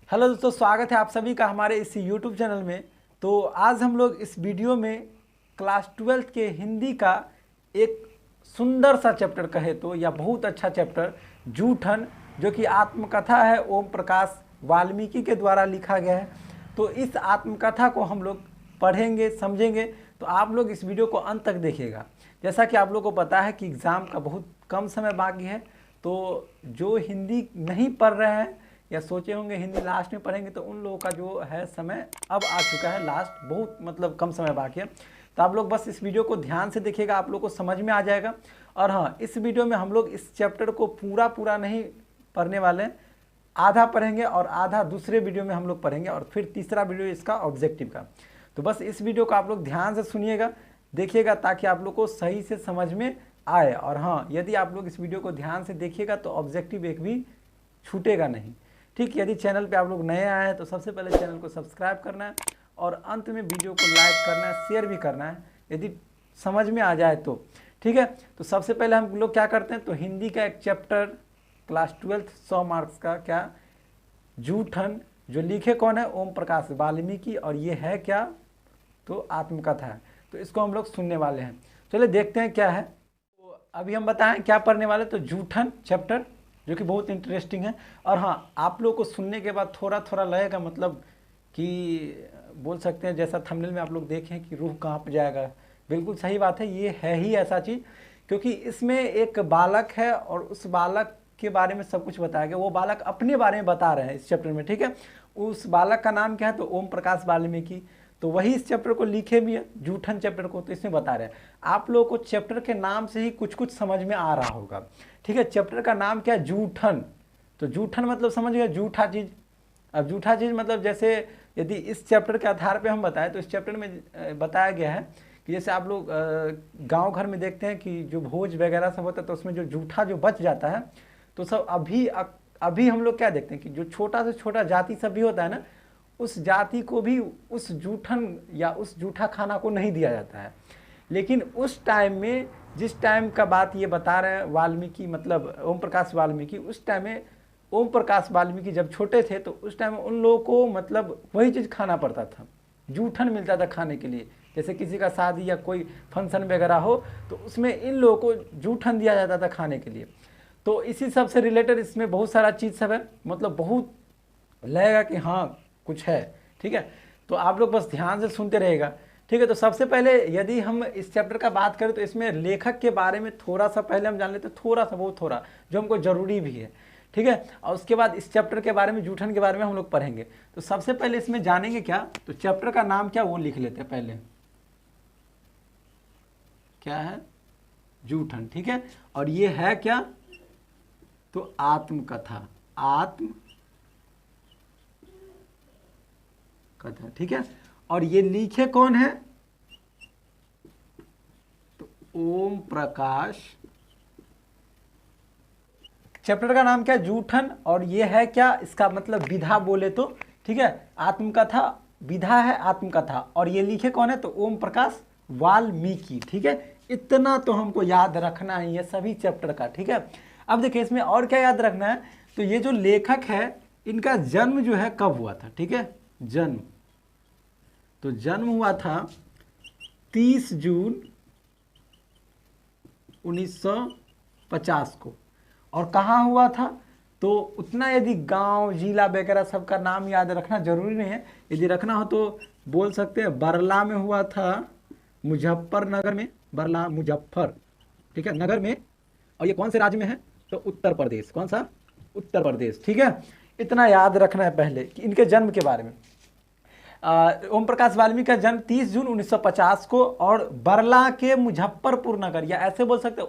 Hello दोस्तों, स्वागत है आप सभी का हमारे इस यूट्यूब चैनल में। तो आज हम लोग इस वीडियो में क्लास 12th के हिंदी का एक सुंदर सा चैप्टर कहे तो या बहुत अच्छा चैप्टर जूठन, जो कि आत्मकथा है ओम प्रकाश वाल्मीकि के द्वारा लिखा गया है। तो इस आत्मकथा को हम लोग पढ़ेंगे, समझेंगे। तो आप लोग इस वीडियो को अंत तक देखिएगा। जैसा कि आप लोग को पता है कि एग्ज़ाम का बहुत कम समय बाकी है, तो जो हिंदी नहीं पढ़ रहे हैं या सोचे होंगे हिंदी लास्ट में पढ़ेंगे, तो उन लोगों का जो है समय अब आ चुका है लास्ट, बहुत मतलब कम समय बाकी है। तो आप लोग बस इस वीडियो को ध्यान से देखिएगा, आप लोग को समझ में आ जाएगा। और हाँ, इस वीडियो में हम लोग इस चैप्टर को पूरा नहीं पढ़ने वाले हैं, आधा पढ़ेंगे और आधा दूसरे वीडियो में हम लोग पढ़ेंगे, और फिर तीसरा वीडियो इसका ऑब्जेक्टिव का। तो बस इस वीडियो को आप लोग ध्यान से सुनिएगा, देखिएगा, ताकि आप लोग को सही से समझ में आए। और हाँ, यदि आप लोग इस वीडियो को ध्यान से देखिएगा तो ऑब्जेक्टिव एक भी छूटेगा नहीं। ठीक, यदि चैनल पे आप लोग नए आए हैं तो सबसे पहले चैनल को सब्सक्राइब करना है और अंत में वीडियो को लाइक करना है, शेयर भी करना है यदि समझ में आ जाए तो। ठीक है, तो सबसे पहले हम लोग क्या करते हैं, तो हिंदी का एक चैप्टर क्लास 12th 100 मार्क्स का क्या जूठन, जो लिखे कौन है, ओम प्रकाश वाल्मीकि, और ये है क्या, तो आत्मकथा है। तो इसको हम लोग सुनने वाले हैं। चलिए देखते हैं क्या है। तो अभी हम बताएं क्या पढ़ने वाले, तो जूठन चैप्टर, जो कि बहुत इंटरेस्टिंग है। और हाँ, आप लोग को सुनने के बाद थोड़ा थोड़ा लगेगा, मतलब कि बोल सकते हैं जैसा थंबनेल में आप लोग देखें कि रूह कांप जाएगा। बिल्कुल सही बात है, ये है ही ऐसा चीज़, क्योंकि इसमें एक बालक है और उस बालक के बारे में सब कुछ बताया गया। वो बालक अपने बारे में बता रहे हैं इस चैप्टर में। ठीक है, उस बालक का नाम क्या है, तो ओम प्रकाश वाल्मीकि। तो वही इस चैप्टर को लिखे भी है, जूठन चैप्टर को, तो इसमें बता रहे हैं। आप लोगों को चैप्टर के नाम से ही कुछ कुछ समझ में आ रहा होगा। ठीक है, चैप्टर का नाम क्या है, जूठन। तो जूठन मतलब समझ गए, जूठा चीज़। अब जूठा चीज़ मतलब जैसे यदि इस चैप्टर के आधार पे हम बताएं, तो इस चैप्टर में बताया गया है कि जैसे आप लोग गांव घर में देखते हैं कि जो भोज वगैरह सब होता है, तो उसमें जो जूठा जो बच जाता है, तो सब अभी हम लोग क्या देखते हैं कि जो छोटा से छोटा जाति सब भी होता है ना, उस जाति को भी उस जूठन या उस जूठा खाना को नहीं दिया जाता है। लेकिन उस टाइम में, जिस टाइम का बात ये बता रहे हैं वाल्मीकि, मतलब ओम प्रकाश वाल्मीकि, उस टाइम में ओम प्रकाश वाल्मीकि जब छोटे थे, तो उस टाइम में उन लोगों को मतलब वही चीज़ खाना पड़ता था, जूठन मिलता था खाने के लिए। जैसे किसी का शादी या कोई फंक्शन वगैरह हो, तो उसमें इन लोगों को जूठन दिया जाता था खाने के लिए। तो इसी सब से रिलेटेड इसमें बहुत सारा चीज़ सब है, मतलब बहुत लगेगा कि हाँ कुछ है। ठीक है, तो आप लोग बस ध्यान से सुनते रहेगा। ठीक है, तो सबसे पहले यदि हम इस चैप्टर का बात करें, तो इसमें लेखक के बारे में थोड़ा सा पहले हम जान लेते हैं, थोड़ा सा, बहुत थोड़ा, जो हमको जरूरी भी है। ठीक है, और उसके बाद इस चैप्टर के बारे में, जूठन के बारे में हम लोग पढ़ेंगे। तो सबसे पहले इसमें जानेंगे क्या, तो चैप्टर का नाम क्या वो लिख लेते हैं पहले, क्या है, जूठन। ठीक है, और ये है क्या, तो आत्मकथा, कथा। ठीक है, और ये लिखे कौन है, तो ओम प्रकाश। चैप्टर का नाम क्या है, जूठन, और ये है क्या, इसका मतलब विधा बोले तो। ठीक है, आत्मकथा विधा है, आत्मकथा, और ये लिखे कौन है, तो ओम प्रकाश वाल्मीकि। ठीक है, इतना तो हमको याद रखना है ये सभी चैप्टर का। ठीक है, अब देखिए इसमें और क्या याद रखना है, तो ये जो लेखक है, इनका जन्म जो है कब हुआ था। ठीक है, जन्म, तो जन्म हुआ था 30 जून 1950 को। और कहाँ हुआ था, तो उतना यदि गांव जिला वगैरह सबका नाम याद रखना जरूरी नहीं है, यदि रखना हो तो बोल सकते हैं बरला में हुआ था, मुजफ्फरनगर में, बरला मुजफ्फर, ठीक है, नगर में। और ये कौन से राज्य में है, तो उत्तर प्रदेश। कौन सा, उत्तर प्रदेश। ठीक है, इतना याद रखना है पहले कि इनके जन्म के बारे में। ओम प्रकाश वाल्मीकि का जन्म 30 जून 1950 को, और बरला के मुजफ्फरपुर नगर, या ऐसे बोल सकते हैं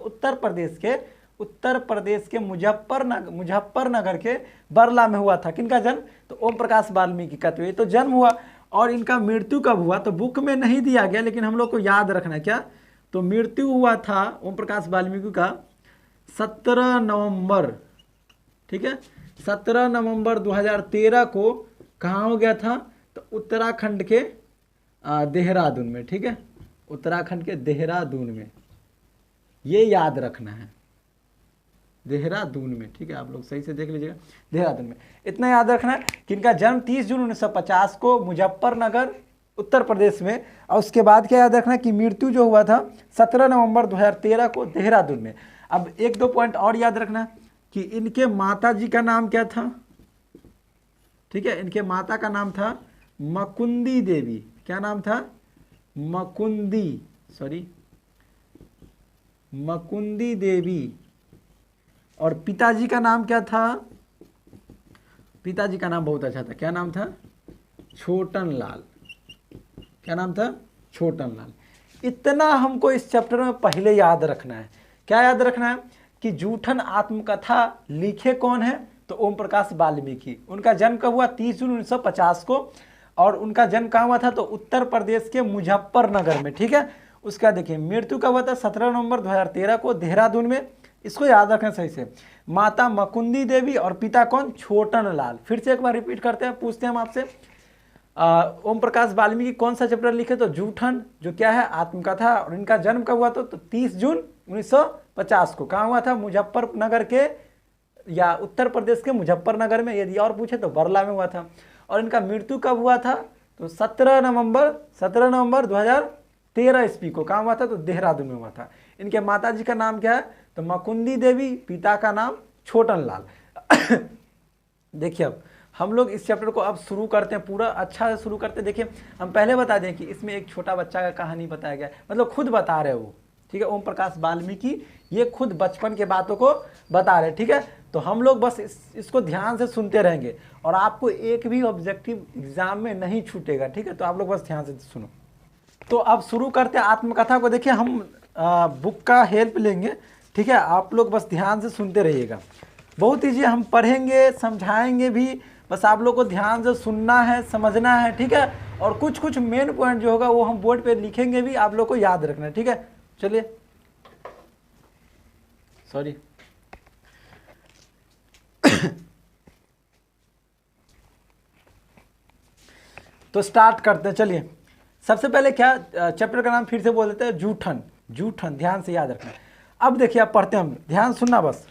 उत्तर प्रदेश के मुजफ्फरनगर के बरला में हुआ था। किनका जन्म, तो ओम प्रकाश वाल्मीकि का। तो ये तो जन्म हुआ, और इनका मृत्यु कब हुआ, तो बुक में नहीं दिया गया, लेकिन हम लोग को याद रखना है क्या, तो मृत्यु हुआ था ओम प्रकाश वाल्मीकि का 17 नवंबर। ठीक है, 17 नवंबर 2013 को कहाँ हो गया था, तो उत्तराखंड के देहरादून में। ठीक है, उत्तराखंड के देहरादून में, ये याद रखना है। देहरादून में, ठीक है, आप लोग सही से देख लीजिएगा, देहरादून में। इतना याद रखना है कि इनका जन्म 30 जून 1950 को मुजफ्फरनगर उत्तर प्रदेश में, और उसके बाद क्या याद रखना है कि मृत्यु जो हुआ था 17 नवंबर 2013 को देहरादून में। अब एक दो पॉइंट और याद रखना कि इनके माता जी का नाम क्या था, ठीक है, इनके माता का नाम था मकुंदी देवी। क्या नाम था? मकुंदी देवी। और पिताजी का नाम क्या था? पिताजी का नाम बहुत अच्छा था, क्या नाम था? छोटन लाल। क्या नाम था? छोटन लाल। इतना हमको इस चैप्टर में पहले याद रखना है। क्या याद रखना है? कि जूठन आत्मकथा लिखे कौन है? तो ओम प्रकाश वाल्मीकि। उनका जन्म कब हुआ? 30 जून 1950 को, और उनका जन्म कहाँ हुआ था? तो उत्तर प्रदेश के मुजफ्फरनगर में, ठीक है। उसका देखिए मृत्यु कब हुआ था? 17 नवंबर 2013 को देहरादून में। इसको याद रखें सही से। माता मकुंदी देवी और पिता कौन? छोटन लाल। फिर से एक बार रिपीट करते हैं, पूछते हैं हम आपसे, ओम प्रकाश वाल्मीकि कौन सा चैप्टर लिखे? तो जूठन, जो क्या है? आत्मकथा। और इनका जन्म कब हुआ था? तो 30 जून 1950 को। कहाँ हुआ था? मुजफ्फरनगर के, या उत्तर प्रदेश के मुजफ्फरनगर में। यदि और पूछे तो बरला में हुआ था। और इनका मृत्यु कब हुआ था? तो 17 नवंबर 2013 ईस्वी को। कहाँ हुआ था? तो देहरादून में हुआ था। इनके माता जी का नाम क्या है? तो मकुंदी देवी, पिता का नाम छोटन लाल। देखिए अब हम लोग इस चैप्टर को अब शुरू करते हैं, पूरा अच्छा से शुरू करते हैं। देखिए हम पहले बता दें कि इसमें एक छोटा बच्चा का कहानी बताया गया, मतलब खुद बता रहे वो, ठीक है। ओम प्रकाश वाल्मीकि ये खुद बचपन के बातों को बता रहे, ठीक है। तो हम लोग बस इसको ध्यान से सुनते रहेंगे, और आपको एक भी ऑब्जेक्टिव एग्जाम में नहीं छूटेगा, ठीक है। तो आप लोग बस ध्यान से सुनो। तो अब शुरू करते हैं आत्मकथा को। देखिए हम बुक का हेल्प लेंगे, ठीक है। आप लोग बस ध्यान से सुनते रहिएगा। बहुत ईजी, हम पढ़ेंगे, समझाएंगे भी, बस आप लोग को ध्यान से सुनना है, समझना है, ठीक है। और कुछ कुछ मेन पॉइंट जो होगा वो हम बोर्ड पे लिखेंगे भी, आप लोग को याद रखना है, ठीक है। चलिए, सॉरी। तो स्टार्ट करते हैं। चलिए सबसे पहले क्या, चैप्टर का नाम फिर से बोल देते हैं, जूठन। जूठन, ध्यान से याद रखना। अब देखिए आप पढ़ते हैं, हम ध्यान सुनना बस।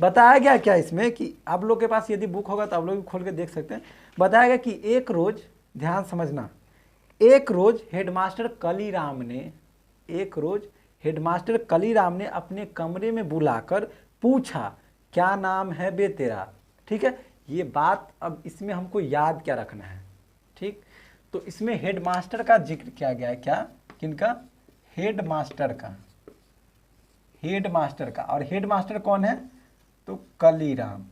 बताया गया क्या इसमें कि आप लोग के पास यदि बुक होगा तो आप लोग भी खोल के देख सकते हैं। बताया गया कि एक रोज, ध्यान समझना, एक रोज हेडमास्टर कलीराम ने अपने कमरे में बुलाकर पूछा, क्या नाम है बे तेरा? ठीक है, ये बात अब इसमें हमको याद क्या रखना है, ठीक। तो इसमें हेडमास्टर का जिक्र किया गया है। क्या? किनका? हेडमास्टर का। और हेडमास्टर कौन है? तो कलीराम।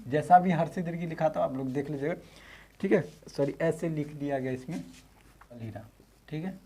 जैसा भी हर्षी दीर्घ लिखा था आप लोग देख लीजिएगा, ठीक है। सॉरी, ऐसे लिख दिया गया इसमें, कलीराम, ठीक है।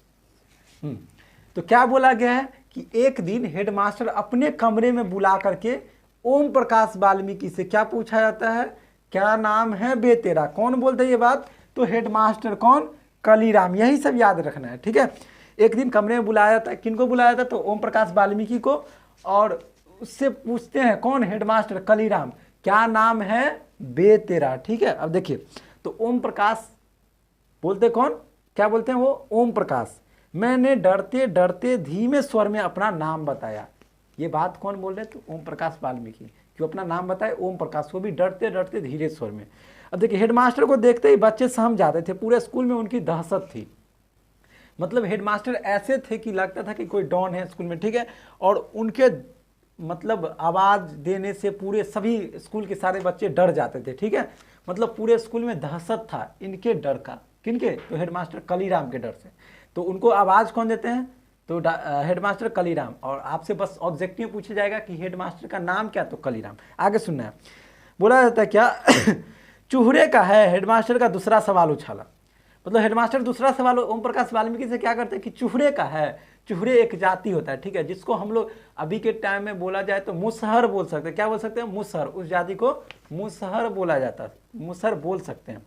तो क्या बोला गया है कि एक दिन हेडमास्टर अपने कमरे में बुला करके ओम प्रकाश वाल्मीकि से क्या पूछा जाता है? क्या नाम है बे तेरा? कौन बोलते ये बात? तो हेडमास्टर कौन? कलीराम। यही सब याद रखना है, ठीक है। एक दिन कमरे में बुलाया था, किनको बुलाया था? तो ओम प्रकाश वाल्मीकि को। और उससे पूछते हैं, कौन? हेडमास्टर कलीराम, क्या नाम है बे तेरा? ठीक है। अब देखिए, तो ओम प्रकाश बोलते कौन? क्या बोलते हैं वो? ओम प्रकाश। मैंने डरते डरते धीमे स्वर में अपना नाम बताया। ये बात कौन बोल रहे? तो ओम प्रकाश वाल्मीकि, क्यों अपना नाम बताए? ओम प्रकाश, वो भी डरते डरते धीरे स्वर में। अब देखिए, हेडमास्टर को देखते ही बच्चे सहम जाते थे, पूरे स्कूल में उनकी दहशत थी। मतलब हेडमास्टर ऐसे थे कि लगता था कि कोई डॉन है स्कूल में, ठीक है। और उनके मतलब आवाज देने से पूरे सभी स्कूल के सारे बच्चे डर जाते थे, ठीक है। मतलब पूरे स्कूल में दहशत था इनके डर का। किनके? तो हेडमास्टर कलीराम के डर से। तो उनको आवाज कौन देते हैं? तो हेडमास्टर कलीराम। और आपसे बस ऑब्जेक्टिव पूछा जाएगा कि हेडमास्टर का नाम क्या? तो कलीराम। आगे सुनना है, बोला जाता है क्या? चूहरे का है हेडमास्टर का दूसरा सवाल उछाला। मतलब हेडमास्टर दूसरा सवाल ओम प्रकाश वाल्मीकि से क्या करते हैं कि चूहरे का है। चूहरे एक जाति होता है, ठीक है, जिसको हम लोग अभी के टाइम में बोला जाए तो मुसहर बोल सकते हैं। क्या बोल सकते हैं? मुसहर। उस जाति को मुसहर बोला जाता है, मुसहर बोल सकते हैं।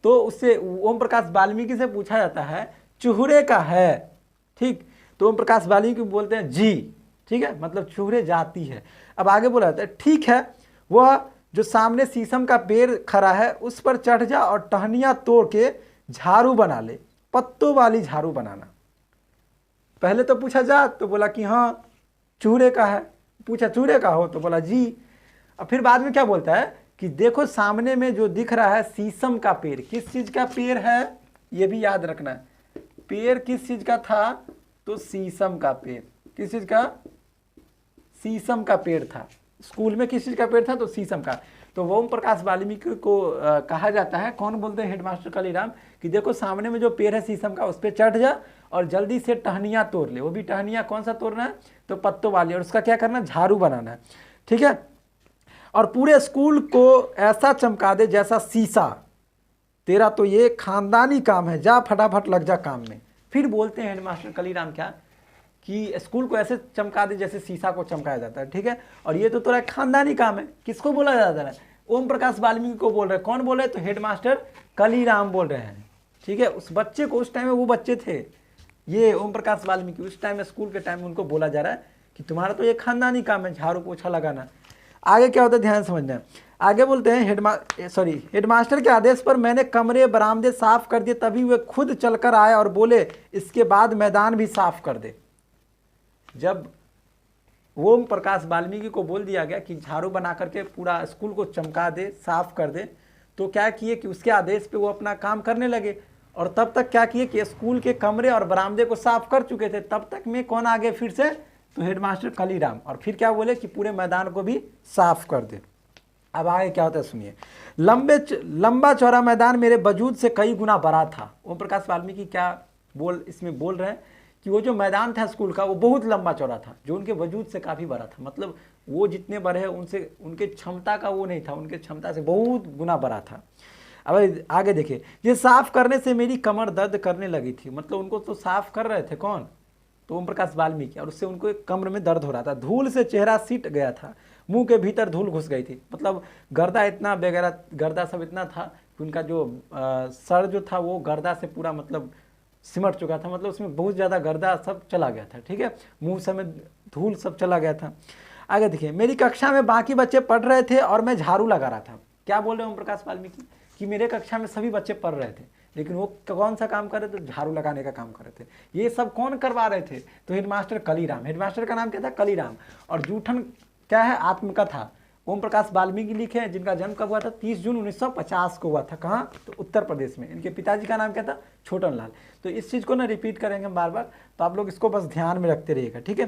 तो उससे ओम प्रकाश वाल्मीकि से पूछा जाता है, चूहरे का है, ठीक। तो ओम प्रकाश वाल्मीकि बोलते हैं जी, ठीक है, मतलब चूहरे जाति है। अब आगे बोला जाता है, ठीक है, वह जो सामने शीशम का पेड़ खड़ा है उस पर चढ़ जा और टहनियां तोड़ के झाड़ू बना ले, पत्तों वाली झाड़ू बनाना। पहले तो पूछा जा, तो बोला कि हाँ चूहे का है। पूछा चूहे का हो तो बोला जी। और फिर बाद में क्या बोलता है कि देखो सामने में जो दिख रहा है शीशम का पेड़। किस चीज का पेड़ है ये भी याद रखना है। पेड़ किस चीज का था, तो शीशम का पेड़। किस चीज का, शीशम का पेड़ था। स्कूल में किस चीज का पेड़ था, तो शीशम का। तो ओम प्रकाश वाल्मीकि को कहा जाता है, कौन बोलते हैं, हेडमास्टर कालीराम, कि देखो सामने में जो पेड़ है शीशम का, उस पर चढ़ जा और जल्दी से टहनियाँ तोड़ ले। वो भी टहनियाँ कौन सा तोड़ना है, तो पत्तों वाली, और उसका क्या करना है, झाड़ू बनाना है। ठीक है, और पूरे स्कूल को ऐसा चमका दे जैसा शीशा। तेरा तो ये खानदानी काम है, जा फटाफट लग जा काम में। फिर बोलते हैं हेडमास्टर कालीराम क्या, कि स्कूल को ऐसे चमका दे जैसे शीशा को चमकाया जाता है। ठीक है, और ये तो तेरा खानदानी काम है। किसको बोला जाता है, ओम प्रकाश वाल्मीकि को बोल रहे हैं। कौन बोल रहे हैं, तो हेडमास्टर कालीराम बोल रहे हैं। ठीक है, उस बच्चे को, उस टाइम में वो बच्चे थे ये ओम प्रकाश वाल्मीकि, उस टाइम में स्कूल के टाइम में उनको बोला जा रहा है कि तुम्हारा तो ये खानदानी काम है, झाड़ू पोछा लगाना। आगे क्या होता है ध्यान समझना है। आगे बोलते हैं हेडमास्टर के आदेश पर मैंने कमरे बरामदे साफ कर दिए, तभी वे खुद चलकर आए और बोले इसके बाद मैदान भी साफ कर दे। जब ओम प्रकाश वाल्मीकि को बोल दिया गया कि झाड़ू बना करके पूरा स्कूल को चमका दे, साफ कर दे, तो क्या किए कि उसके आदेश पे वो अपना काम करने लगे। और तब तक क्या किए कि स्कूल के कमरे और बरामदे को साफ कर चुके थे। तब तक में कौन आ गए फिर से, तो हेडमास्टर कालीराम। और फिर क्या बोले कि पूरे मैदान को भी साफ कर दे। अब आगे क्या होता है सुनिए। लंबा चौड़ा मैदान मेरे वजूद से कई गुना बड़ा था। ओम प्रकाश वाल्मीकि क्या इसमें बोल रहे हैं कि वो जो मैदान था स्कूल का वो बहुत लंबा चौड़ा था, जो उनके वजूद से काफ़ी बड़ा था। मतलब वो जितने बड़े हैं उनसे, उनके क्षमता का वो नहीं था, उनके क्षमता से बहुत गुना बड़ा था। अब आगे देखिए, ये साफ करने से मेरी कमर दर्द करने लगी थी। मतलब उनको तो साफ कर रहे थे कौन, तो ओम प्रकाश वाल्मीकि, और उससे उनको एक कमर में दर्द हो रहा था। धूल से चेहरा सीट गया था, मुंह के भीतर धूल घुस गई थी। मतलब गर्दा इतना वगैरह, गर्दा सब इतना था कि उनका जो सर जो था वो गर्दा से पूरा मतलब सिमट चुका था। मतलब उसमें बहुत ज़्यादा गर्दा सब चला गया था। ठीक है, मुंह समेत धूल सब चला गया था। आगे देखिए, मेरी कक्षा में बाकी बच्चे पढ़ रहे थे और मैं झाड़ू लगा रहा था। क्या बोल रहे ओम प्रकाश वाल्मीकि, कि मेरे कक्षा में सभी बच्चे पढ़ रहे थे, लेकिन वो कौन सा काम कर रहे थे, झाड़ू लगाने का काम कर रहे थे। ये सब कौन करवा रहे थे, तो हेडमास्टर कालीराम। हेडमास्टर का नाम क्या था, कालीराम। और जूठन क्या है, आत्मकथा ओम प्रकाश वाल्मीकि लिखे हैं, जिनका जन्म कब हुआ था, 30 जून 1950 को हुआ था। कहाँ, तो उत्तर प्रदेश में। इनके पिताजी का नाम क्या था, छोटन लाल। तो इस चीज़ को ना रिपीट करेंगे बार बार, तो आप लोग इसको बस ध्यान में रखते रहिएगा। ठीक है,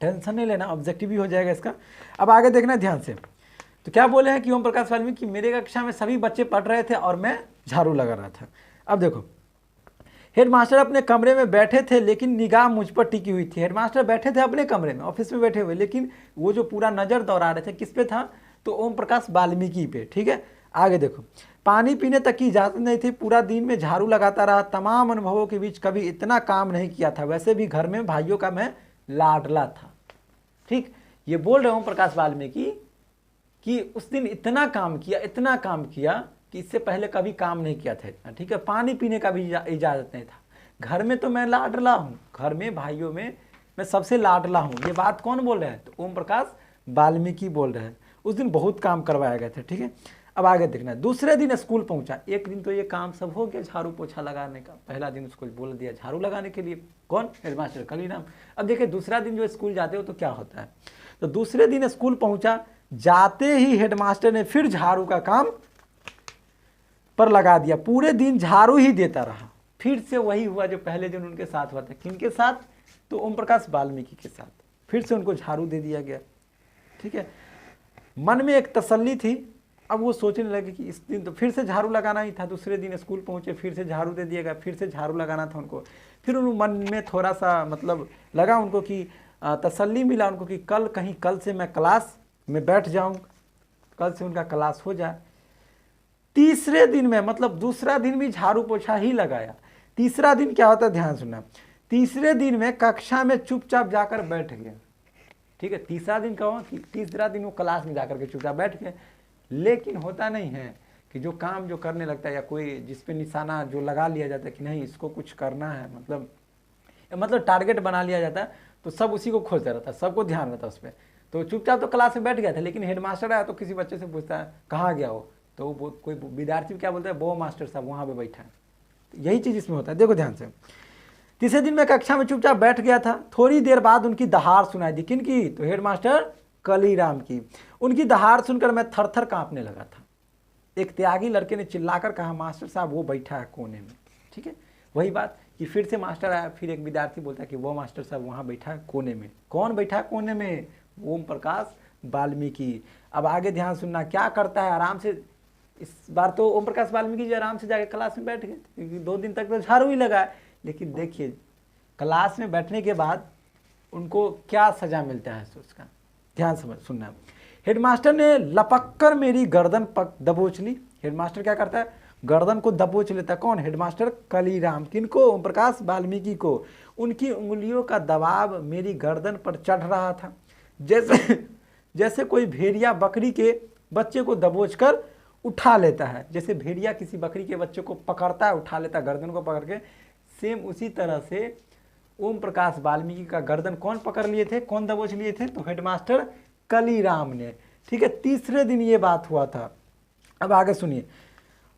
टेंशन नहीं लेना, ऑब्जेक्टिव भी हो जाएगा इसका। अब आगे देखना ध्यान से। तो क्या बोले हैं कि ओम प्रकाश वाल्मीकि मेरे कक्षा में सभी बच्चे पढ़ रहे थे और मैं झाड़ू लगा रहा था। अब देखो, हेडमास्टर अपने कमरे में बैठे थे लेकिन निगाह मुझ पर टिकी हुई थी। हेडमास्टर बैठे थे अपने कमरे में, ऑफिस में बैठे हुए, लेकिन वो जो पूरा नज़र दौड़ा रहे थे किस पे था, तो ओम प्रकाश वाल्मीकि पे। ठीक है, आगे देखो, पानी पीने तक की इजाज़त नहीं थी। पूरा दिन में झाड़ू लगाता रहा। तमाम अनुभवों के बीच कभी इतना काम नहीं किया था। वैसे भी घर में भाइयों का मैं लाडला था। ठीक, ये बोल रहे ओम प्रकाश वाल्मीकि कि उस दिन इतना काम किया, इतना काम किया कि इससे पहले कभी काम नहीं किया था इतना। ठीक है, पानी पीने का भी इजाज़त नहीं था। घर में तो मैं लाडला हूँ, घर में भाइयों में मैं सबसे लाडला हूँ। ये बात कौन बोल रहे हैं, तो ओम प्रकाश वाल्मीकि बोल रहे हैं। उस दिन बहुत काम करवाया गया था। ठीक है, अब आगे देखना। दूसरे दिन स्कूल पहुंचा। एक दिन तो ये काम सब हो गया झाड़ू पोछा लगाने का, पहला दिन उसको बोल दिया झाड़ू लगाने के लिए, कौन, हेडमास्टर कालीराम। अब देखिए दूसरा दिन जो स्कूल जाते हो तो क्या होता है, तो दूसरे दिन स्कूल पहुंचा। जाते ही हेडमास्टर ने फिर झाड़ू का काम पर लगा दिया। पूरे दिन झाड़ू ही देता रहा। फिर से वही हुआ जो पहले दिन उनके साथ हुआ था। किनके साथ, तो ओम प्रकाश वाल्मीकि के साथ। फिर से उनको झाड़ू दे दिया गया। ठीक है, मन में एक तसल्ली थी। अब वो सोचने लगे कि इस दिन तो फिर से झाड़ू लगाना ही था। दूसरे दिन स्कूल पहुंचे, फिर से झाड़ू दे दिया गया, फिर से झाड़ू लगाना था उनको। फिर उन मन में थोड़ा सा मतलब लगा उनको कि तसल्ली मिला उनको कि कल से मैं क्लास में बैठ जाऊं, कल से उनका क्लास हो जाए। तीसरे दिन में, मतलब दूसरा दिन भी झाड़ू पोछा ही लगाया। तीसरा दिन क्या होता है, ध्यान सुनना। तीसरे दिन में कक्षा में चुपचाप जाकर बैठ गया। ठीक है, तीसरा दिन का हुआ कि तीसरा दिन वो क्लास में जाकर के चुपचाप बैठ गए। लेकिन होता नहीं है कि जो काम जो करने लगता है या कोई जिस पे निशाना जो लगा लिया जाता है कि नहीं इसको कुछ करना है, मतलब टारगेट बना लिया जाता है, तो सब उसी को खोजता रहता है, सबको ध्यान रहता है उस पर। तो चुपचाप तो क्लास में बैठ गया था, लेकिन हेडमास्टर आया तो किसी बच्चे से पूछता है कहाँ गया हो, तो वो कोई विद्यार्थी क्या बोलता है, वो मास्टर साहब वहाँ पे बैठा है। तो यही चीज़ इसमें होता है, देखो ध्यान से। तीसरे दिन मैं कक्षा में चुपचाप बैठ गया था। थोड़ी देर बाद उनकी दहाड़ सुनाई दी। किनकी? तो हेडमास्टर कलीराम की। उनकी दहाड़ सुनकर मैं थर थर कांपने लगा था। एक त्यागी लड़के ने चिल्लाकर कहा, मास्टर साहब वो बैठा है कोने में। ठीक है, वही बात कि फिर से मास्टर आया, फिर एक विद्यार्थी बोलता है कि वो मास्टर साहब वहाँ बैठा है कोने में। कौन बैठा है कोने में? ओम प्रकाश वाल्मीकि। अब आगे ध्यान सुनना, क्या करता है आराम से। इस बार तो ओम प्रकाश वाल्मीकि जी आराम से जाके क्लास में बैठ गए, क्योंकि 2 दिन तक तो झाड़ू ही लगा है। लेकिन देखिए क्लास में बैठने के बाद उनको क्या सजा मिलता है उसका, ध्यान सुनना। हेडमास्टर ने लपक कर मेरी गर्दन दबोच ली। हेडमास्टर क्या करता है? गर्दन को दबोच लेता है। कौन? हेडमास्टर कलीराम। किनको? ओम प्रकाश वाल्मीकि को। उनकी उंगलियों का दबाव मेरी गर्दन पर चढ़ रहा था, जैसे कोई भेड़िया बकरी के बच्चे को दबोच कर उठा लेता है। जैसे भेड़िया किसी बकरी के बच्चे को पकड़ता है, उठा लेता है गर्दन को पकड़ के, सेम उसी तरह से ओम प्रकाश वाल्मीकि का गर्दन कौन पकड़ लिए थे, कौन दबोच लिए थे? तो हेडमास्टर कलीराम ने। ठीक है, तीसरे दिन ये बात हुआ था। अब आगे सुनिए।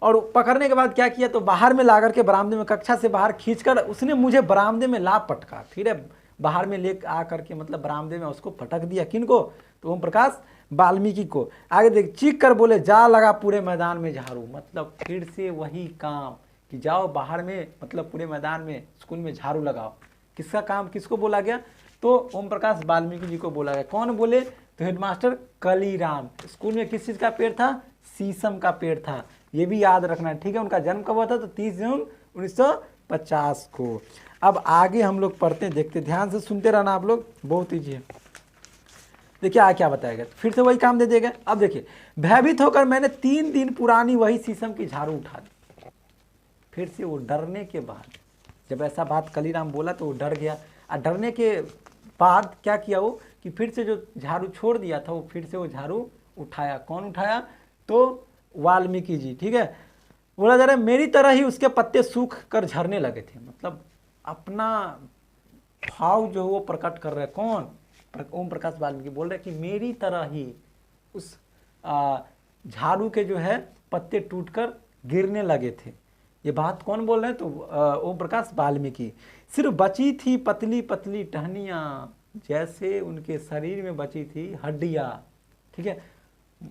और पकड़ने के बाद क्या किया? तो बाहर में ला करके बरामदे में, कक्षा से बाहर खींचकर उसने मुझे बरामदे में ला पटका। फिर बाहर में ले आ करके मतलब बरामदे में उसको पटक दिया। किनको? तो ओम प्रकाश वाल्मीकि को। आगे देख, चीख कर बोले, जा लगा पूरे मैदान में झाड़ू। मतलब फिर से वही काम कि जाओ बाहर में, मतलब पूरे मैदान में स्कूल में झाड़ू लगाओ। किसका काम किसको बोला गया? तो ओम प्रकाश वाल्मीकि जी को बोला गया। कौन बोले? तो हेडमास्टर कलीराम। स्कूल में किस चीज का पेड़ था? शीशम का पेड़ था। ये भी याद रखना है। ठीक है, उनका जन्म कब हुआ था? तो 30 जून 1950 को। अब आगे हम लोग पढ़ते हैं, देखते, ध्यान से सुनते रहना आप लोग, बहुत ईजी है। देखिए क्या बताएगा, तो फिर से वही काम दे देगा। अब देखिए, भयभीत होकर मैंने 3 दिन पुरानी वही शीशम की झाड़ू उठा दी। फिर से वो डरने के बाद, जब ऐसा बात कलीराम बोला तो वो डर गया। और डरने के बाद क्या किया वो कि फिर से जो झाड़ू छोड़ दिया था वो फिर से वो झाड़ू उठाया। कौन उठाया? तो वाल्मीकि जी। ठीक है, बोला जा रहा है मेरी तरह ही उसके पत्ते सूख कर झरने लगे थे। मतलब अपना भाव जो है वो प्रकट कर रहे हैं। कौन? ओम प्रकाश वाल्मीकि बोल रहे कि मेरी तरह ही उस झाड़ू के जो है पत्ते टूटकर गिरने लगे थे। ये बात कौन बोल रहे हैं? तो ओम प्रकाश वाल्मीकि। सिर्फ बची थी पतली पतली टहनियाँ, जैसे उनके शरीर में बची थी हड्डियाँ। ठीक है,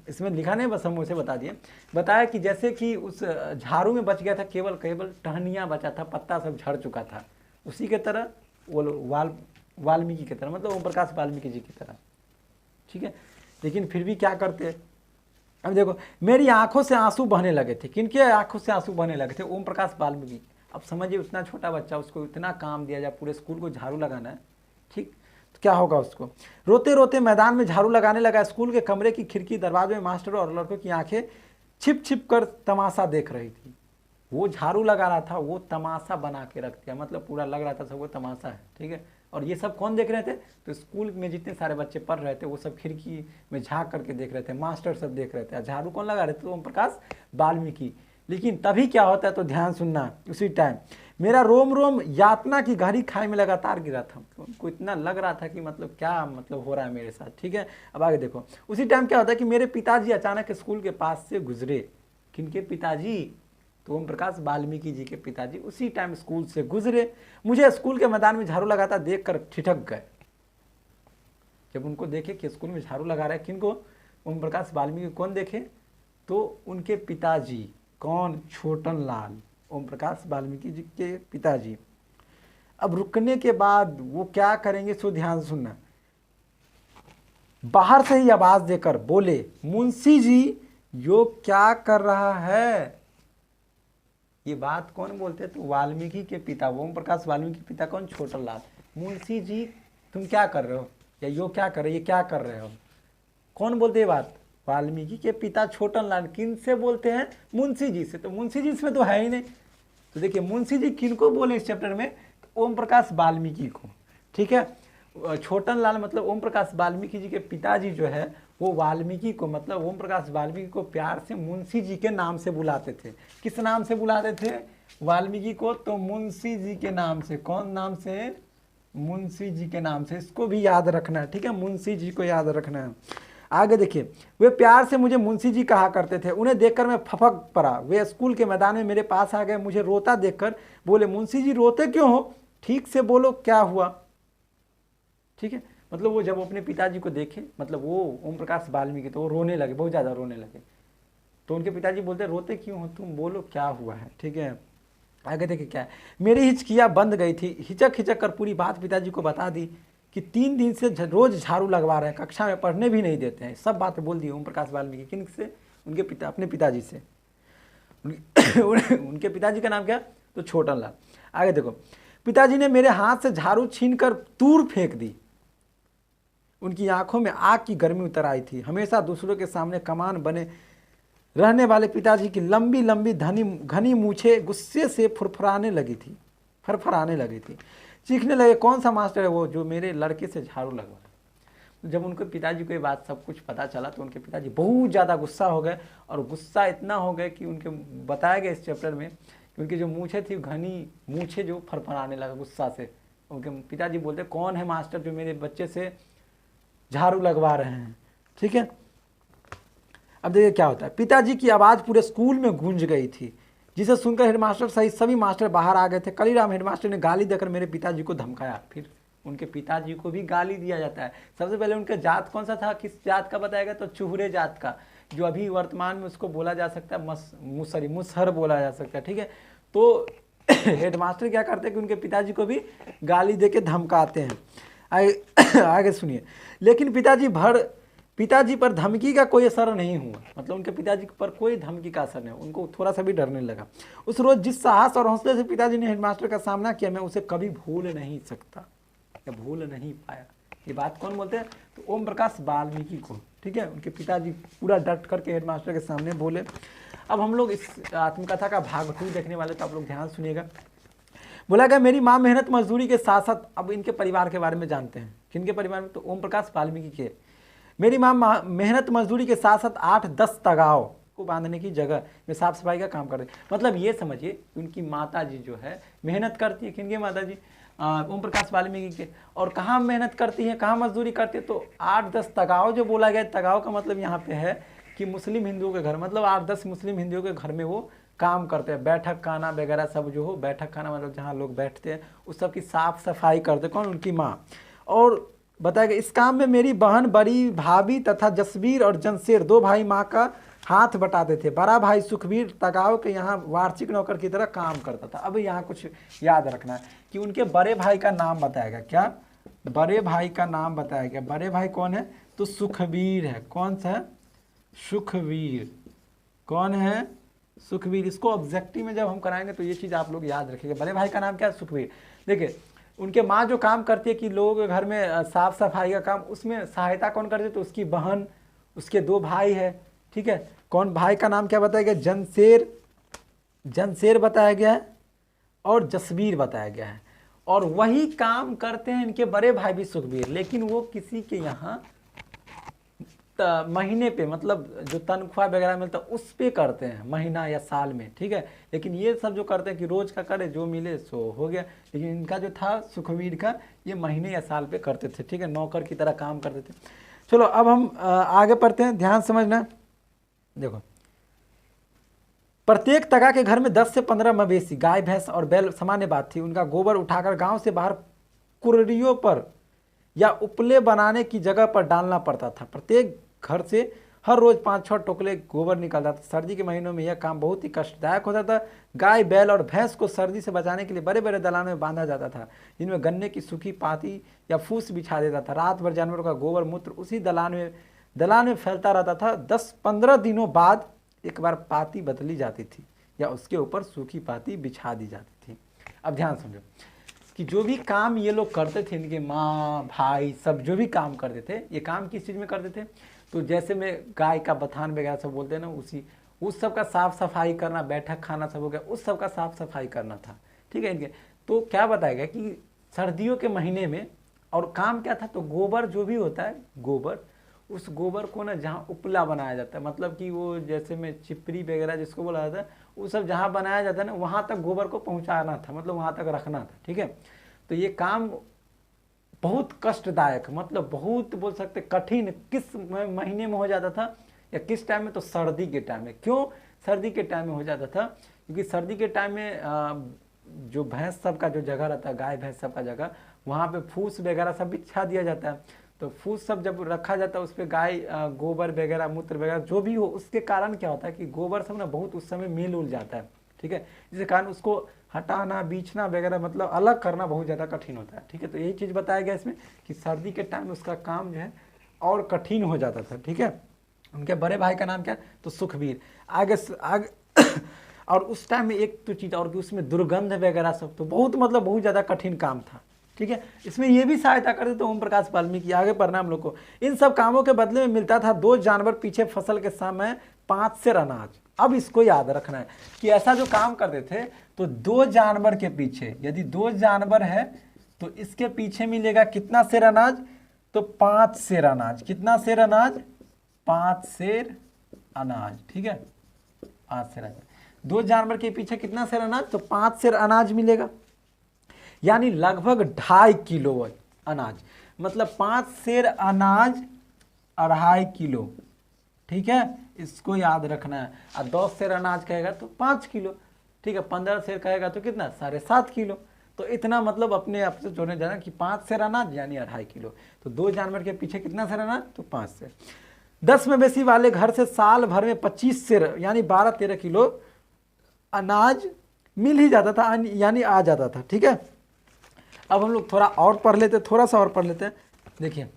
इसमें लिखा नहीं, बस हम उसे बता दिए। बताया कि जैसे कि उस झाड़ू में बच गया था केवल टहनियाँ बचा था, पत्ता सब झड़ चुका था। उसी के तरह वो वाल्मीकि की तरह, मतलब ओम प्रकाश वाल्मीकि जी की तरह। ठीक है, लेकिन फिर भी क्या करते? अब देखो, मेरी आंखों से आंसू बहने लगे थे। किनके आंखों से आंसू बहने लगे थे? ओम प्रकाश वाल्मीकि। अब समझिए, उतना छोटा बच्चा, उसको इतना काम दिया जाए, पूरे स्कूल को झाड़ू लगाना है। ठीक, तो क्या होगा उसको? रोते रोते मैदान में झाड़ू लगाने लगा। स्कूल के कमरे की खिड़की, दरवाजे में मास्टरों और लड़कों की आंखें छिप छिप कर तमाशा देख रही थी। वो झाड़ू लगा रहा था, वो तमाशा बना के रख दिया, मतलब पूरा लग रहा था सब वो तमाशा है। ठीक है, और ये सब कौन देख रहे थे? तो स्कूल में जितने सारे बच्चे पढ़ रहे थे वो सब खिड़की में झांक करके देख रहे थे, मास्टर सब देख रहे थे। झाड़ू कौन लगा रहे थे? ओम प्रकाश वाल्मीकि। लेकिन तभी क्या होता है, तो ध्यान सुनना, उसी टाइम मेरा रोम रोम यातना की गहरी खाई में लगातार गिरा था। उनको इतना लग रहा था कि मतलब क्या मतलब हो रहा है मेरे साथ। ठीक है, अब आगे देखो, उसी टाइम क्या होता है कि मेरे पिताजी अचानक स्कूल के पास से गुजरे। किनके पिताजी? तो ओम प्रकाश वाल्मीकि जी के पिताजी उसी टाइम स्कूल से गुजरे। मुझे स्कूल के मैदान में झाड़ू लगाता देखकर ठिठक गए। जब उनको देखे कि स्कूल में झाड़ू लगा रहा है, किनको? ओम प्रकाश वाल्मीकि। कौन देखे? तो उनके पिताजी। कौन? छोटन लाल, ओम प्रकाश वाल्मीकि जी के पिताजी। अब रुकने के बाद वो क्या करेंगे, सो ध्यान सुनना। बाहर से ही आवाज देकर बोले, मुंशी जी यो क्या कर रहा है? ये बात कौन बोलते? तो वाल्मीकि के पिता, ओम प्रकाश वाल्मीकि के पिता कौन? छोटन लाल। मुंशी जी तुम क्या कर रहे हो, या यो क्या कर रहे, ये क्या कर रहे हो? कौन बोलते ये बात? वाल्मीकि के पिता छोटन लाल। किन से बोलते हैं? मुंशी जी से। तो मुंशी जी इसमें तो है ही नहीं। तो देखिए, मुंशी जी किनको बोले इस चैप्टर में? तो ओम प्रकाश वाल्मीकि को। ठीक है, छोटन लाल मतलब ओम प्रकाश वाल्मीकि जी के पिताजी जो है वो वाल्मीकि को, मतलब ओम प्रकाश वाल्मीकि को प्यार से मुंशी जी के नाम से बुलाते थे। किस नाम से बुलाते थे वाल्मीकि को? तो मुंशी जी के नाम से। कौन नाम से? मुंशी जी के नाम से। इसको भी याद रखना है। ठीक है, मुंशी जी को याद रखना है। आगे देखिए, वे प्यार से मुझे मुंशी जी कहा करते थे। उन्हें देखकर मैं फपक पड़ा। वे स्कूल के मैदान में मेरे पास आ गए। मुझे रोता देखकर बोले, मुंशी जी रोते क्यों हो? ठीक से बोलो क्या हुआ। ठीक है, मतलब वो जब अपने पिताजी को देखे, मतलब वो ओम प्रकाश वाल्मीकि, तो वो रोने लगे, बहुत ज़्यादा रोने लगे। तो उनके पिताजी बोलते रोते क्यों हो तुम, बोलो क्या हुआ है। ठीक है, आगे देखिए क्या है। मेरी हिचकियाँ बंद गई थी, हिचक हिचक कर पूरी बात पिताजी को बता दी कि 3 दिन से रोज झाड़ू लगवा रहे हैं, कक्षा में पढ़ने भी नहीं देते हैं। सब बातें बोल दी ओम प्रकाश वाल्मीकि। किन से? उनके पिता, अपने पिताजी से। उनके पिताजी का नाम क्या? तो छोटन लाल। आगे देखो, पिताजी ने मेरे हाथ से झाड़ू छीन कर दूर फेंक दी। उनकी आंखों में आग की गर्मी उतर आई थी। हमेशा दूसरों के सामने कमान बने रहने वाले पिताजी की लंबी लंबी घनी मूछें गुस्से से फरफराने लगी थी। चीखने लगे, कौन सा मास्टर है वो जो मेरे लड़के से झाड़ू लगवा रहा है। जब उनके पिताजी को ये बात सब कुछ पता चला तो उनके पिताजी बहुत ज़्यादा गुस्सा हो गए, और गुस्सा इतना हो गए कि उनके बताया गया इस चैप्टर में कि उनकी जो मूछें थी, घनी मूछें जो फरफराने लगा गुस्सा से। उनके पिताजी बोलते, कौन है मास्टर जो मेरे बच्चे से झाड़ू लगवा रहे हैं। ठीक है, अब देखिए क्या होता है। पिताजी की आवाज़ पूरे स्कूल में गूंज गई थी, जिसे सुनकर हेडमास्टर सहित सभी मास्टर बाहर आ गए थे। कलीराम हेडमास्टर ने गाली देकर मेरे पिताजी को धमकाया। फिर उनके पिताजी को भी गाली दिया जाता है। सबसे पहले उनका जात कौन सा था, किस जात का बताया गया? तो चूहरे जात का, जो अभी वर्तमान में उसको बोला जा सकता है मुसहर बोला जा सकता है। ठीक है, तो हेडमास्टर क्या करते हैं कि उनके पिताजी को भी गाली दे के धमकाते हैं। आगे सुनिए। लेकिन पिताजी पर धमकी का कोई असर नहीं हुआ, मतलब उनके पिताजी पर कोई धमकी का असर नहीं, उनको थोड़ा सा भी डरने लगा। उस रोज जिस साहस और हौसले से पिताजी ने हेडमास्टर का सामना किया, मैं उसे कभी भूल नहीं सकता या भूल नहीं पाया। ये बात कौन बोलते हैं? तो ओम प्रकाश वाल्मीकि को। ठीक है, उनके पिताजी पूरा डट करके हेडमास्टर के सामने बोले। अब हम लोग इस आत्मकथा का भाग 2 देखने वाले, तो आप लोग ध्यान सुनिएगा। बोला गया, मेरी माँ मेहनत मजदूरी के साथ साथ, अब इनके परिवार के बारे में जानते हैं। किनके परिवार में? तो ओम प्रकाश वाल्मीकि के। मेरी माँ मेहनत मजदूरी के साथ साथ 8-10 तगाव को बांधने की जगह में साफ सफाई का काम करते। मतलब ये समझिए, उनकी माता जी जो है मेहनत करती है। किनकी माता जी? ओम प्रकाश वाल्मीकि के। और कहाँ मेहनत करती है, कहाँ मजदूरी करती है? तो 8-10 तगाव जो बोला गया, तगाव का मतलब यहाँ पे है कि मुस्लिम हिंदुओं के घर, मतलब 8-10 मुस्लिम हिंदुओं के घर में वो काम करते हैं। बैठक खाना वगैरह सब जो हो, बैठक खाना मतलब जहाँ लोग बैठते हैं, उस सब की साफ सफाई करते। कौन? उनकी माँ। और बताया गया, इस काम में मेरी बहन, बड़ी भाभी तथा जसबीर और जनशेर 2 भाई माँ का हाथ बटाते थे। बड़ा भाई सुखबीर तगाव के यहाँ वार्षिक नौकर की तरह काम करता था। अब यहाँ कुछ याद रखना है कि उनके बड़े भाई का नाम बताया गया। क्या? बड़े भाई का नाम बताया गया। बड़े भाई कौन है? तो सुखबीर है। कौन सा है? सुखबीर। कौन है? सुखबीर। इसको ऑब्जेक्टिव में जब हम कराएंगे तो ये चीज़ आप लोग याद रखिएगा। बड़े भाई का नाम क्या है? सुखबीर। देखिए, उनके माँ जो काम करती है कि लोगों के घर में साफ सफाई का काम, उसमें सहायता कौन करती है? तो उसकी बहन, उसके 2 भाई है। ठीक है, कौन? भाई का नाम क्या बताया गया? जनशेर बताया गया है और जसबीर बताया गया है। और वही काम करते हैं इनके बड़े भाई भी सुखबीर, लेकिन वो किसी के यहाँ महीने पे, मतलब जो तनख्वाह वगैरह मिलता है उस पे करते हैं, महीना या साल में। ठीक है, लेकिन ये सब जो करते हैं कि रोज का करे, जो मिले सो हो गया। लेकिन इनका जो था सुखबीर का, ये महीने या साल पे करते थे। ठीक है, नौकर की तरह काम करते थे। चलो अब हम आगे पढ़ते हैं, ध्यान समझना। देखो, प्रत्येक तगा के घर में 10 से 15 मवेशी, गाय भैंस और बैल सामान्य बात थी। उनका गोबर उठाकर गांव से बाहर कुर्रियों पर या उपले बनाने की जगह पर डालना पड़ता था। प्रत्येक घर से हर रोज 5-6 टोकले गोबर निकलता था। सर्दी के महीनों में यह काम बहुत ही कष्टदायक होता था। गाय, बैल और भैंस को सर्दी से बचाने के लिए बड़े बड़े दलानों में बांधा जाता था, जिनमें गन्ने की सूखी पाती या फूस बिछा देता था। रात भर जानवरों का गोबर मूत्र उसी दलान में फैलता रहता था। 10-15 दिनों बाद एक बार पाती बदली जाती थी या उसके ऊपर सूखी पाती बिछा दी जाती थी। अब ध्यान समझो कि जो भी काम ये लोग करते थे, इनके माँ भाई सब जो भी काम करते थे, ये काम किस चीज़ में करते थे? तो जैसे में गाय का बथान वगैरह सब बोलते हैं ना, उस सब का साफ सफाई करना, बैठक खाना सब हो गया, उस सब का साफ सफाई करना था। ठीक है, इनके तो क्या बताया गया कि सर्दियों के महीने में, और काम क्या था? तो गोबर जो भी होता है, गोबर, उस गोबर को ना जहाँ उपला बनाया जाता है, मतलब कि वो जैसे में चिपरी वगैरह जिसको बोला जाता है, वो सब जहाँ बनाया जाता है ना, वहाँ तक गोबर को पहुँचाना था, मतलब वहाँ तक रखना था। ठीक है, तो ये काम बहुत कष्टदायक, मतलब बहुत बोल सकते कठिन, किस महीने में हो जाता था या किस टाइम में? तो सर्दी के टाइम में। क्यों सर्दी के टाइम में हो जाता था? क्योंकि सर्दी के टाइम में जो भैंस सब का जो जगह रहता है, गाय भैंस सब का जगह, वहाँ पे फूस वगैरह सब बिछा दिया जाता है। तो फूस सब जब रखा जाता है उस पर गाय गोबर वगैरह मूत्र वगैरह जो भी हो, उसके कारण क्या होता है कि गोबर सब ना बहुत उस समय मिल उल जाता है, ठीक है। जिसके कारण उसको हटाना बीछना वगैरह मतलब अलग करना बहुत ज़्यादा कठिन होता है, ठीक है। तो यही चीज़ बताया गया इसमें कि सर्दी के टाइम उसका काम जो है और कठिन हो जाता था, ठीक है। उनके बड़े भाई का नाम क्या, तो सुखबीर। आगे और उस टाइम में एक तो चीज़ और कि उसमें दुर्गंध वगैरह सब, तो बहुत मतलब बहुत ज़्यादा कठिन काम था, ठीक है। इसमें ये भी सहायता करते थे ओम प्रकाश वाल्मीकि। आगे पढ़ना हम लोग को। इन सब कामों के बदले में मिलता था 2 जानवर पीछे फसल के समय 5 सेर अनाज। अब इसको याद रखना है कि ऐसा जो काम करते थे तो 2 जानवर के पीछे, यदि 2 जानवर है तो इसके पीछे मिलेगा कितना सेर अनाज, तो 5 सेर अनाज। कितना सेर अनाज, 5 सेर अनाज, ठीक है। 5 सेर अनाज, 2 जानवर के पीछे कितना सेर अनाज, तो 5 सेर अनाज मिलेगा, यानी लगभग 2.5 किलो अनाज। मतलब 5 सेर अनाज 2.5 किलो, ठीक है। इसको याद रखना है। और 10 सेर अनाज कहेगा तो 5 किलो, ठीक है। 15 सेर कहेगा तो कितना, 7.5 किलो। तो इतना मतलब अपने आप से जोड़ने जाना कि 5 सेर अनाज यानी 2.5 किलो। तो 2 जानवर के पीछे कितना सेर अनाज, तो 5 सेर। 10 मवेशी वाले घर से साल भर में 25 सेर यानी 12-13 किलो अनाज मिल ही जाता था, यानी आ जाता था, ठीक है। अब हम लोग थोड़ा और पढ़ लेते, थोड़ा सा और पढ़ लेते हैं। देखिए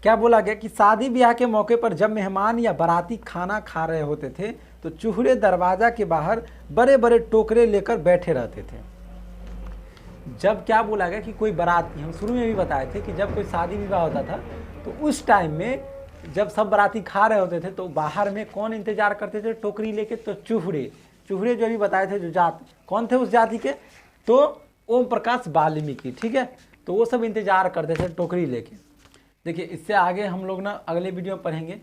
क्या बोला गया कि शादी ब्याह के मौके पर जब मेहमान या बाराती खाना खा रहे होते थे तो चूल्हे दरवाजा के बाहर बड़े बड़े टोकरे लेकर बैठे रहते थे। जब क्या बोला गया कि कोई बाराती, हम शुरू में भी बताए थे कि जब कोई शादी विवाह होता था तो उस टाइम में जब सब बाराती खा रहे होते थे तो बाहर में कौन इंतजार करते थे टोकरी लेके, तो चूहड़े। चूहड़े जो भी बताए थे, जो जात कौन थे उस जाति के, तो ओम प्रकाश वाल्मीकि, ठीक है। तो वो सब इंतजार करते थे टोकरी लेके। देखिए इससे आगे हम लोग ना अगले वीडियो में पढ़ेंगे,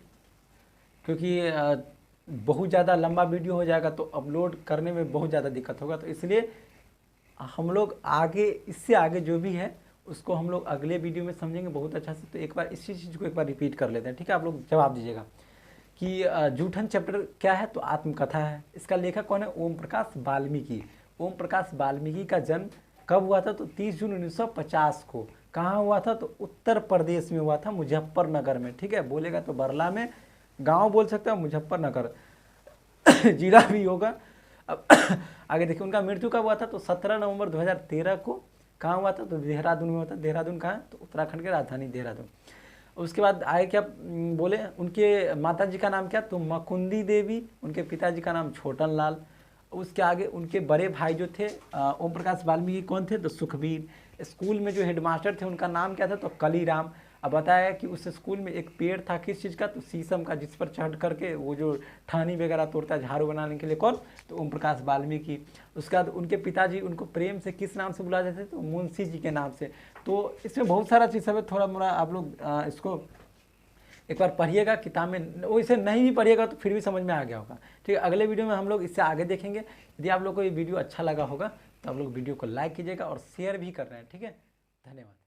क्योंकि बहुत ज़्यादा लंबा वीडियो हो जाएगा तो अपलोड करने में बहुत ज़्यादा दिक्कत होगा। तो इसलिए हम लोग आगे, इससे आगे जो भी है उसको हम लोग अगले वीडियो में समझेंगे बहुत अच्छा से। तो एक बार इसी चीज़ को एक बार रिपीट कर लेते हैं, ठीक है। आप लोग जवाब दीजिएगा कि जूठन चैप्टर क्या है, तो आत्मकथा है। इसका लेखक कौन है, ओम प्रकाश वाल्मीकि। ओम प्रकाश वाल्मीकि का जन्म कब हुआ था, तो 30 जून 1950 को। कहाँ हुआ था, तो उत्तर प्रदेश में हुआ था, मुजफ्फरनगर में, ठीक है। बोलेगा तो बरला में गांव बोल सकते हो, मुजफ्फरनगर जिला भी होगा। अब आगे देखिए उनका मृत्यु कब हुआ था, तो 17 नवंबर 2013 को। कहाँ हुआ था, तो देहरादून में हुआ था। देहरादून कहाँ है, तो उत्तराखंड की राजधानी देहरादून। उसके बाद आए क्या बोले, उनके माता जी का नाम क्या, तो मकुंदी देवी। उनके पिताजी का नाम छोटन लाल। उसके आगे उनके बड़े भाई जो थे ओम प्रकाश वाल्मीकि कौन थे, तो सुखबीर। स्कूल में जो हेडमास्टर थे उनका नाम क्या था, तो कलीराम। अब बताया कि उस स्कूल में एक पेड़ था, किस चीज़ का, तो शीशम का, जिस पर चढ़ करके वो जो ठानी वगैरह तोड़ता है झाड़ू बनाने के लिए, कौन, तो ओम प्रकाश वाल्मीकि। उसके बाद उनके पिताजी उनको प्रेम से किस नाम से बुलाते थे, तो मुंशी जी के नाम से। तो इसमें बहुत सारा चीज़ है, थोड़ा मोड़ा आप लोग इसको एक बार पढ़िएगा किताब में। वो इसे नहीं भी पढ़िएगा तो फिर भी समझ में आ गया होगा, ठीक है। अगले वीडियो में हम लोग इससे आगे देखेंगे। यदि आप लोग को ये वीडियो अच्छा लगा होगा तो आप लोग वीडियो को लाइक कीजिएगा और शेयर भी कर रहे हैं, ठीक है। धन्यवाद।